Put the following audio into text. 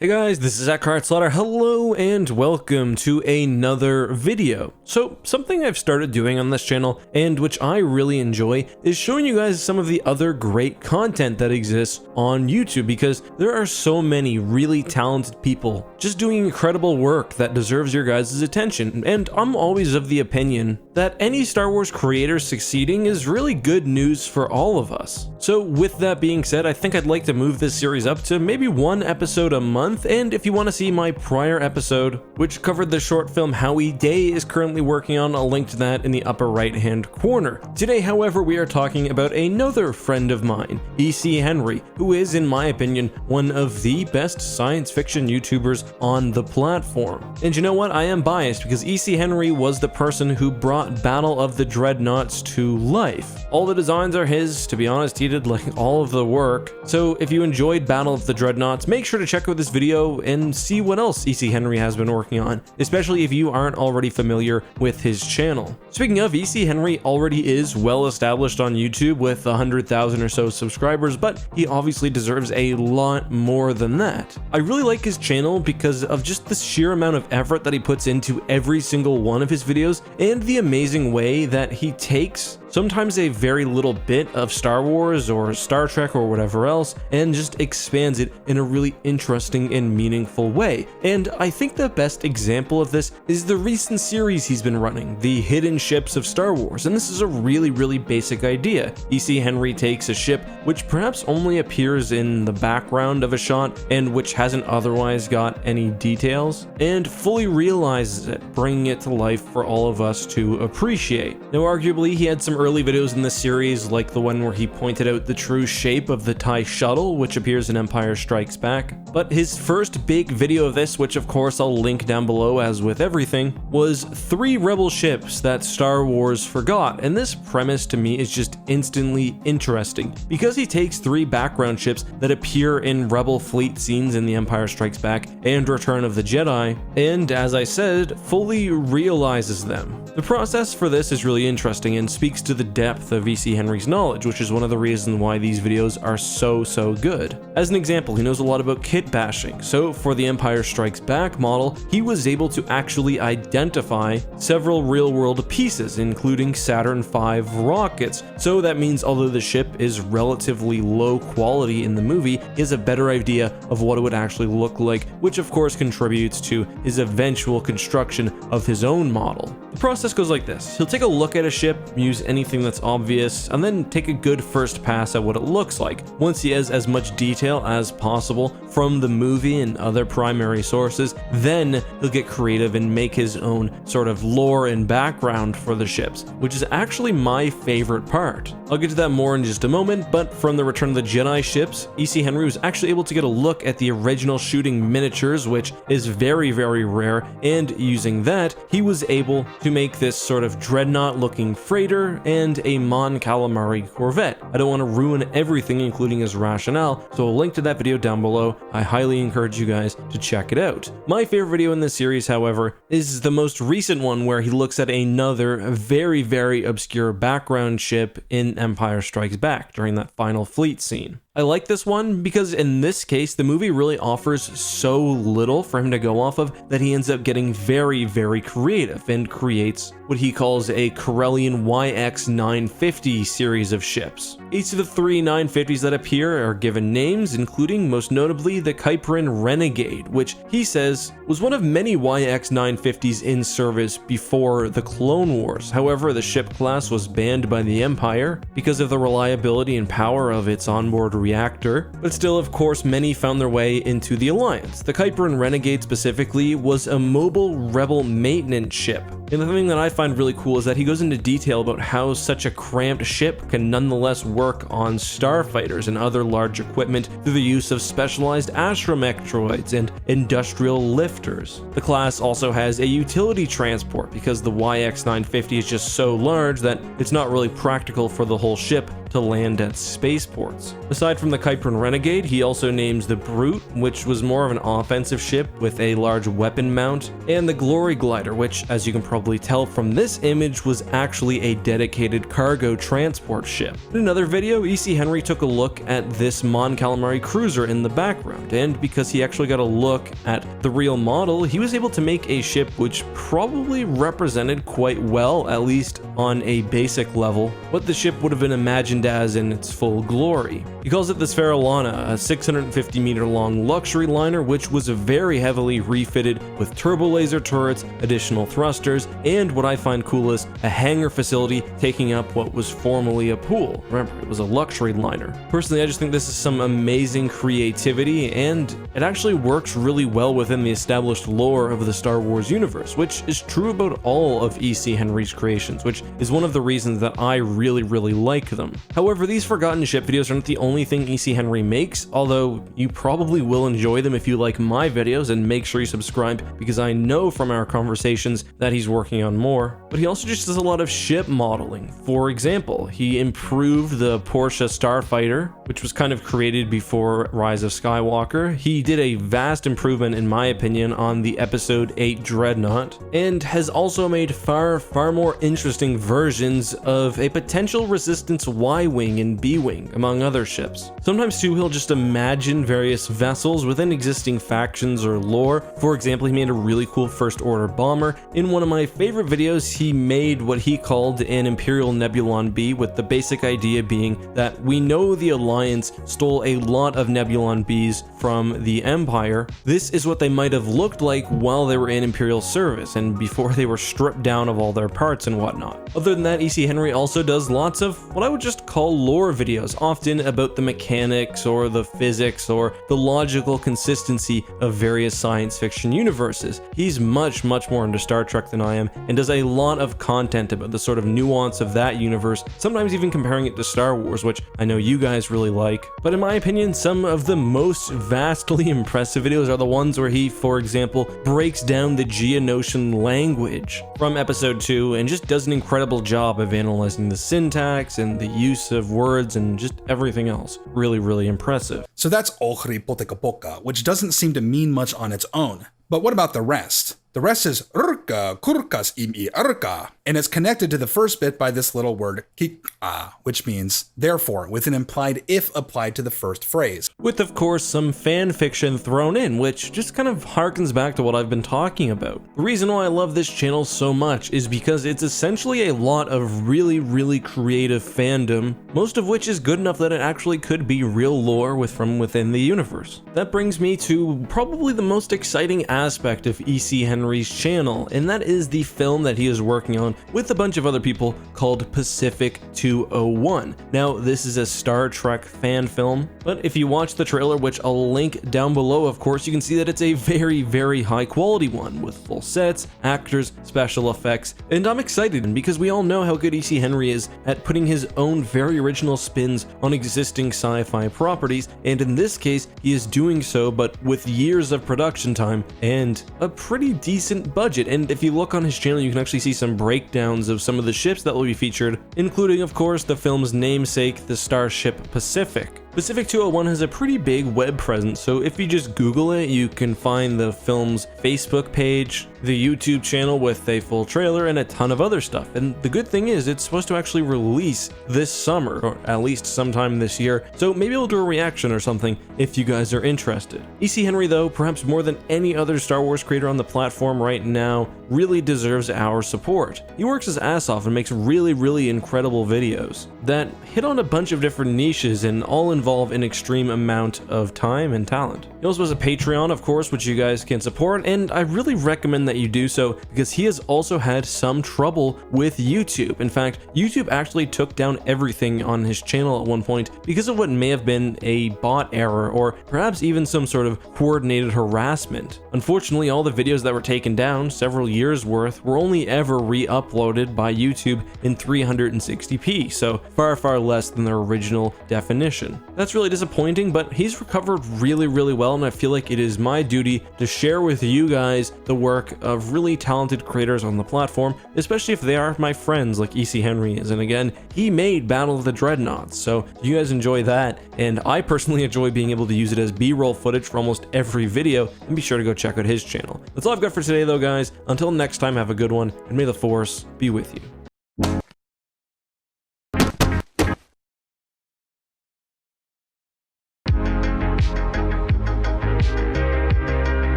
Hey guys, this is EckhartsLadder. Hello and welcome to another video. So something I've started doing on this channel and which I really enjoy is showing you guys some of the other great content that exists on YouTube, because there are so many really talented people just doing incredible work that deserves your guys' attention. And I'm always of the opinion that any Star Wars creator succeeding is really good news for all of us. So with that being said, I think I'd like to move this series up to maybe one episode a month. And if you want to see my prior episode, which covered the short film Howie Day is currently working on, I'll link to that in the upper right hand corner. Today, however, we are talking about another friend of mine, E.C. Henry, who is, in my opinion, one of the best science fiction YouTubers on the platform. And you know what? I am biased because E.C. Henry was the person who brought Battle of the Dreadnoughts to life. All the designs are his. To be honest, he did like all of the work. So if you enjoyed Battle of the Dreadnoughts, make sure to check out this video and see what else E.C. Henry has been working on, especially if you aren't already familiar with his channel. Speaking of, E.C. Henry already is well established on YouTube with 100,000 or so subscribers, but he obviously deserves a lot more than that. I really like his channel because of just the sheer amount of effort that he puts into every single one of his videos and the amazing way that he takes sometimes a very little bit of Star Wars or Star Trek or whatever else and just expands it in a really interesting and meaningful way. And I think the best example of this is the recent series he's been running, The Hidden Ships of Star Wars. And this is a really basic idea. E.C. Henry takes a ship which perhaps only appears in the background of a shot and which hasn't otherwise got any details, and fully realizes it, bringing it to life for all of us to appreciate. Now, arguably, he had some early videos in this series, like the one where he pointed out the true shape of the TIE shuttle, which appears in Empire Strikes Back. But his first big video of this, which of course I'll link down below as with everything, was 3 rebel ships that Star Wars forgot. And this premise to me is just instantly interesting, because he takes 3 background ships that appear in rebel fleet scenes in The Empire Strikes Back and Return of the Jedi, and as I said, fully realizes them. The process for this is really interesting and speaks to the depth of E.C. Henry's knowledge, which is one of the reasons why these videos are so good. As an example, he knows a lot about kit bashing. So for the Empire Strikes Back model, he was able to actually identify several real-world pieces, including Saturn V rockets. So that means although the ship is relatively low quality in the movie, he has a better idea of what it would actually look like, which of course contributes to his eventual construction of his own model. The process goes like this. He'll take a look at a ship, use anything that's obvious, and then take a good first pass at what it looks like. Once he has as much detail as possible from the movie and other primary sources, then he'll get creative and make his own sort of lore and background for the ships, which is actually my favorite part. I'll get to that more in just a moment, but from the Return of the Jedi ships, E.C. Henry was actually able to get a look at the original shooting miniatures, which is very rare, and using that, he was able to make this sort of dreadnought looking freighter and a Mon Calamari Corvette. I don't want to ruin everything, including his rationale, so I'll link to that video down below. I highly encourage you guys to check it out. My favorite video in this series, however, is the most recent one where he looks at another very obscure background ship in Empire Strikes Back during that final fleet scene. I like this one because in this case, the movie really offers so little for him to go off of that he ends up getting very creative and creates what he calls a Corellian YX-950 series of ships. Each of the 3 950s that appear are given names, including most notably the Kyprin Renegade, which he says was one of many YX-950s in service before the Clone Wars. However, the ship class was banned by the Empire because of the reliability and power of its onboard reactor, but still, of course, many found their way into the Alliance. The Kyprin Renegade specifically was a mobile rebel maintenance ship. And the thing that I find really cool is that he goes into detail about how such a cramped ship can nonetheless work on starfighters and other large equipment through the use of specialized astromech droids and industrial lifters. The class also has a utility transport because the YX-950 is just so large that it's not really practical for the whole ship to land at spaceports. Aside from the Kuiper Renegade, he also names the Brute, which was more of an offensive ship with a large weapon mount, and the Glory Glider, which, as you can probably tell from this image, was actually a dedicated cargo transport ship. In another video, E.C. Henry took a look at this Mon Calamari cruiser in the background, and because he actually got a look at the real model, he was able to make a ship which probably represented quite well, at least on a basic level, what the ship would have been imagined as in its full glory. He calls it the Sferolana, a 650 meter long luxury liner which was very heavily refitted with turbo laser turrets, additional thrusters, and what I find coolest, a hangar facility taking up what was formerly a pool. Remember, it was a luxury liner. Personally, I just think this is some amazing creativity, and it actually works really well within the established lore of the Star Wars universe, which is true about all of E.C. Henry's creations, which is one of the reasons that I really like them. However, these forgotten ship videos aren't the only thing E.C. Henry makes, although you probably will enjoy them if you like my videos, and make sure you subscribe because I know from our conversations that he's working on more. But he also just does a lot of ship modeling. For example, he improved the Porsche Starfighter, which was kind of created before Rise of Skywalker. He did a vast improvement, in my opinion, on the Episode 8 Dreadnought, and has also made far more interesting versions of a potential Resistance Y-Wing and B-Wing, among other ships. Sometimes too, he'll just imagine various vessels within existing factions or lore. For example, he made a really cool First Order bomber. In one of my favorite videos, he made what he called an Imperial Nebulon B, with the basic idea being that we know the Alliance stole a lot of Nebulon Bs from the Empire. This is what they might have looked like while they were in Imperial service and before they were stripped down of all their parts and whatnot. Other than that, E.C. Henry also does lots of what I would just call lore videos, often about the mechanics or the physics or the logical consistency of various science fiction universes. He's much more into Star Trek than I am, and does a lot of content about the sort of nuance of that universe, sometimes even comparing it to Star Wars, which I know you guys really like. But in my opinion, some of the most vastly impressive videos are the ones where he, for example, breaks down the Geonosian language from Episode 2 and just does an incredible job of analyzing the syntax and the use of words and just everything else. Really impressive. So that's Ohri Potekapoka, which doesn't seem to mean much on its own. But what about the rest? The rest is Urka, Kurkas imi Urka, and it's connected to the first bit by this little word Kika, which means therefore, with an implied if applied to the first phrase. With, of course, some fan fiction thrown in, which just kind of harkens back to what I've been talking about. The reason why I love this channel so much is because it's essentially a lot of really creative fandom, most of which is good enough that it actually could be real lore from within the universe. That brings me to probably the most exciting aspect of E.C. Henry's channel, and that is the film that he is working on with a bunch of other people called Pacific 201. Now, this is a Star Trek fan film, but if you watch the trailer, which I'll link down below, of course, you can see that it's a very high quality one with full sets, actors, special effects, and I'm excited because we all know how good E.C. Henry is at putting his own very original spins on existing sci-fi properties, and in this case, he is doing so but with years of production time and a pretty decent budget. And if you look on his channel, you can actually see some breakdowns of some of the ships that will be featured, including, of course, the film's namesake, the Starship Pacific. Pacific 201 has a pretty big web presence, so if you just Google it, you can find the film's Facebook page, the YouTube channel with a full trailer, and a ton of other stuff. And the good thing is, it's supposed to actually release this summer, or at least sometime this year, so maybe I'll do a reaction or something if you guys are interested. E.C. Henry, though, perhaps more than any other Star Wars creator on the platform right now, really deserves our support. He works his ass off and makes really incredible videos that hit on a bunch of different niches and all involve an extreme amount of time and talent. He also has a Patreon, of course, which you guys can support, and I really recommend that you do so because he has also had some trouble with YouTube. In fact, YouTube actually took down everything on his channel at one point because of what may have been a bot error or perhaps even some sort of coordinated harassment. Unfortunately, all the videos that were taken down, several years worth, were only ever re-uploaded by YouTube in 360p, so far less than their original definition. That's really disappointing, but he's recovered really well, and I feel like it is my duty to share with you guys the work of really talented creators on the platform, especially if they are my friends like EC Henry is. And again, he made Battle of the Dreadnoughts, so you guys enjoy that, and I personally enjoy being able to use it as B-roll footage for almost every video, and be sure to go check out his channel. That's all I've got for today though, guys. Until next time, have a good one, and may the Force be with you.